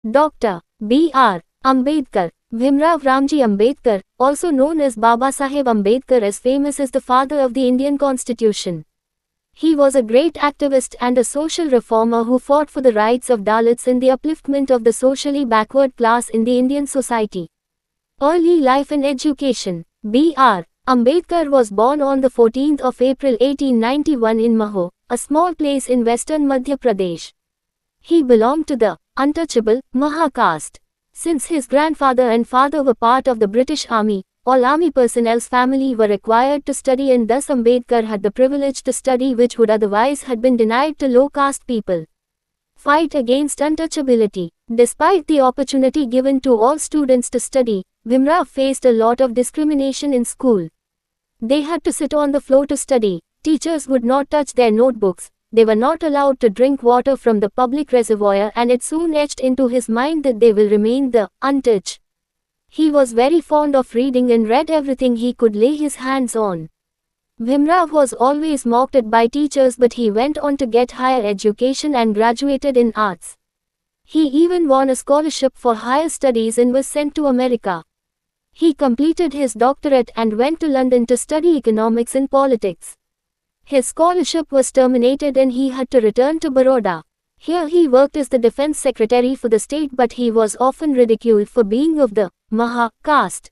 Dr. B.R. Ambedkar. Bhimrao Ramji Ambedkar, also known as Baba Saheb Ambedkar, is famous as the father of the Indian Constitution. He was a great activist and a social reformer who fought for the rights of Dalits and the upliftment of the socially backward class in the Indian society. Early life and education. B.R. Ambedkar was born on the 14th of April 1891 in Maho, a small place in western Madhya Pradesh. He belonged to the untouchable Maha caste. Since his grandfather and father were part of the British Army, all army personnel's family were required to study, and thus Ambedkar had the privilege to study which would otherwise have been denied to low caste people. Fight against untouchability. Despite the opportunity given to all students to study, Bhimrao faced a lot of discrimination in school. They had to sit on the floor to study, teachers would not touch their notebooks, they were not allowed to drink water from the public reservoir, and it soon etched into his mind that they will remain the untouched. He was very fond of reading and read everything he could lay his hands on. Bhimrao was always mocked at by teachers, but he went on to get higher education and graduated in arts. He even won a scholarship for higher studies and was sent to America. He completed his doctorate and went to London to study economics and politics. His scholarship was terminated and he had to return to Baroda. Here he worked as the defense secretary for the state, but he was often ridiculed for being of the Maha caste.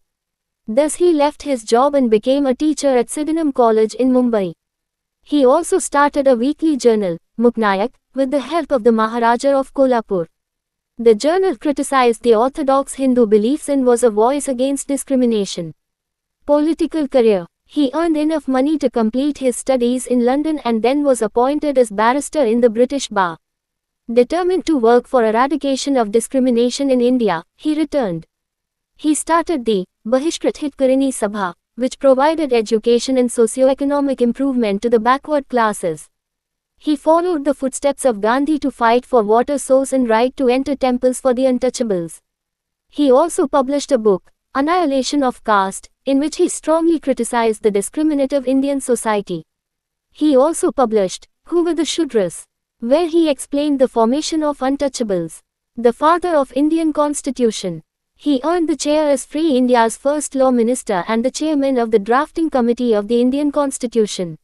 Thus he left his job and became a teacher at Sydenham College in Mumbai. He also started a weekly journal, Muknayak, with the help of the Maharaja of Kolhapur. The journal criticized the orthodox Hindu beliefs and was a voice against discrimination. Political career. He earned enough money to complete his studies in London and then was appointed as barrister in the British Bar. Determined to work for eradication of discrimination in India, he returned. He started the Bahishkrit Hitkarini Sabha, which provided education and socio-economic improvement to the backward classes. He followed the footsteps of Gandhi to fight for water source and right to enter temples for the untouchables. He also published a book, Annihilation of Caste, in which he strongly criticized the discriminative Indian society. He also published, Who Were the Shudras?, where he explained the formation of untouchables. The father of Indian Constitution. He earned the chair as Free India's first law minister and the chairman of the drafting committee of the Indian Constitution.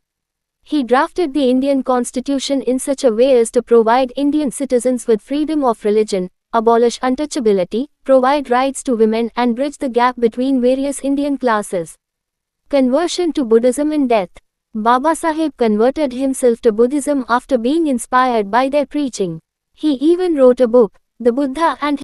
He drafted the Indian Constitution in such a way as to provide Indian citizens with freedom of religion, abolish untouchability, provide rights to women, and bridge the gap between various Indian classes. Conversion to Buddhism and death. Baba Saheb converted himself to Buddhism after being inspired by their preaching. He even wrote a book, The Buddha and